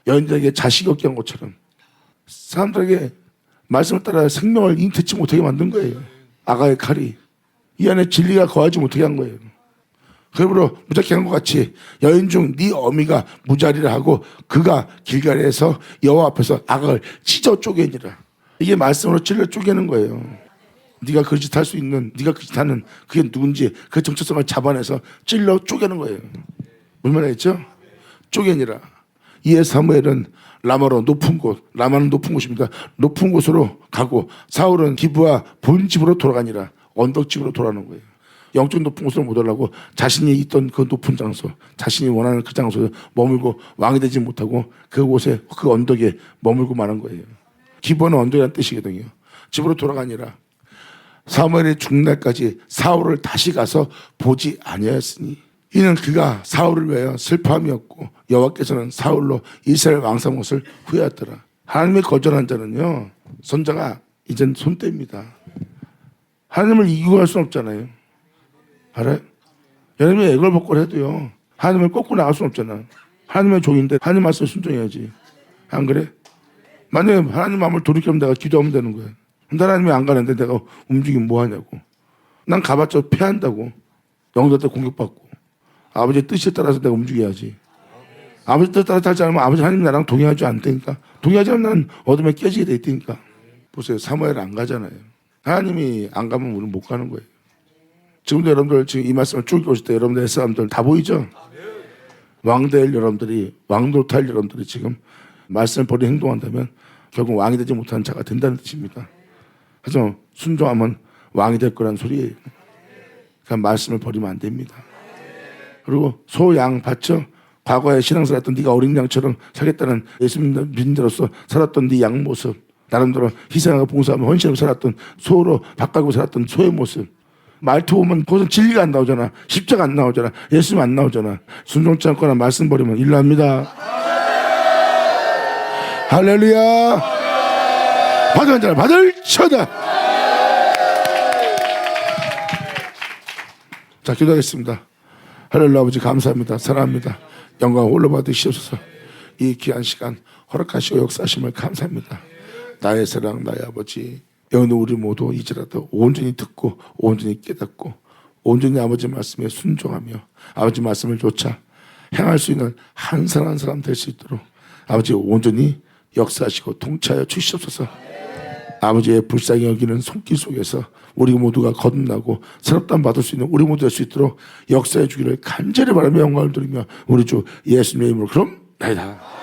Speaker 1: 여인들에게 자식이 없게 한 것처럼 사람들에게 말씀을 따라 생명을 잉태치 못하게 만든 거예요. 아가의 칼이 이 안에 진리가 거하지 못하게 한 거예요. 그러므로 무작게 한 것 같이 여인 중 네 어미가 무자리라 하고 그가 길갈에서 여호와 앞에서 아각을 찢어 쪼개니라. 이게 말씀으로 찔러 쪼개는 거예요. 네가 그 짓 할 수 있는, 네가 그 짓 하는 그게 누군지 그 정체성을 잡아내서 찔러 쪼개는 거예요. 무슨 말이겠죠? 쪼개니라. 이에 사무엘은 라마로 높은 곳, 라마는 높은 곳입니다. 높은 곳으로 가고 사울은 기브와 본집으로 돌아가니라. 언덕집으로 돌아가는 거예요. 영적 높은 곳으로 못 올라가고 자신이 있던 그 높은 장소, 자신이 원하는 그 장소에 머물고 왕이 되지 못하고 그곳에 그 언덕에 머물고 마는 거예요. 기브는 언덕이라는 뜻이거든요. 집으로 돌아가니라. 사무엘이 죽는 날까지 사울을 다시 가서 보지 아니하였으니 이는 그가 사울을 위하여 슬퍼함이었고 여호와께서는 사울로 이스라엘 왕상 것을 후회하였더라. 하나님의 거절한 자는요 선자가 이젠 손떼입니다. 하나님을 이기고 갈 수는 없잖아요. 알아요? 여러분이 애걸복걸 해도요 하나님을 꺾고 나갈 수는 없잖아. 하나님의 종인데 하나님 말씀에 순종해야지. 안 그래? 만약에 하나님 마음을 돌이키면 내가 기도하면 되는 거야. 근데 하나님이 안 가는데 내가 움직이면 뭐 하냐고. 난 가봤자 패한다고. 영들한테 공격받고. 아버지의 뜻에 따라서 내가 움직여야지. 아버지 뜻에 따라 살지 않으면 아버지 하나님 나랑 동의하지 않다니까. 동의하지 않으면 난 어둠에 깨지게 돼 있다니까. 보세요. 사무엘 안 가잖아요. 하나님이 안 가면 우리는 못 가는 거예요. 지금도 여러분들 지금 이 말씀을 쭉 읽으실 때 여러분들의 사람들 다 보이죠? 왕될 여러분들이, 왕노탈 여러분들이 지금 말씀을 버리고 행동한다면 결국 왕이 되지 못하는 자가 된다는 뜻입니다. 하지만 순종하면 왕이 될 거란 소리예요. 그 말씀을 버리면 안 됩니다. 그리고 소, 양 봤죠? 과거에 신앙생활 했던 네가 어린 양처럼 살겠다는 예수 믿는 자로서 살았던 네 양 모습, 나름대로 희생하고 봉사하며 헌신하고 살았던 소로 바꿔고 살았던 소의 모습. 말투 보면 거기서 진리가 안 나오잖아. 십자가 안 나오잖아. 예수님 안 나오잖아. 순종치 않거나 말씀 버리면 일납니다. 할렐루야. 받은 자를 받을 쳐다. 자, 기도하겠습니다. 할렐루야. 아버지 감사합니다. 사랑합니다. 영광 홀로 받으시옵소서. 이 귀한 시간 허락하시고 역사하심을 감사합니다. 나의 사랑 나의 아버지, 여느 우리 모두 이제라도 온전히 듣고 온전히 깨닫고 온전히 아버지 말씀에 순종하며 아버지 말씀을 쫓아 행할 수 있는 한 사람 한 사람 될 수 있도록 아버지 온전히 역사하시고 통치하여 주시옵소서. 아버지의 불쌍히 여기는 손길 속에서 우리 모두가 거듭나고 새롭다함 받을 수 있는 우리 모두 될 수 있도록 역사해 주기를 간절히 바라며 영광을 드리며 우리 주 예수님의 이름으로 그럼 나이다.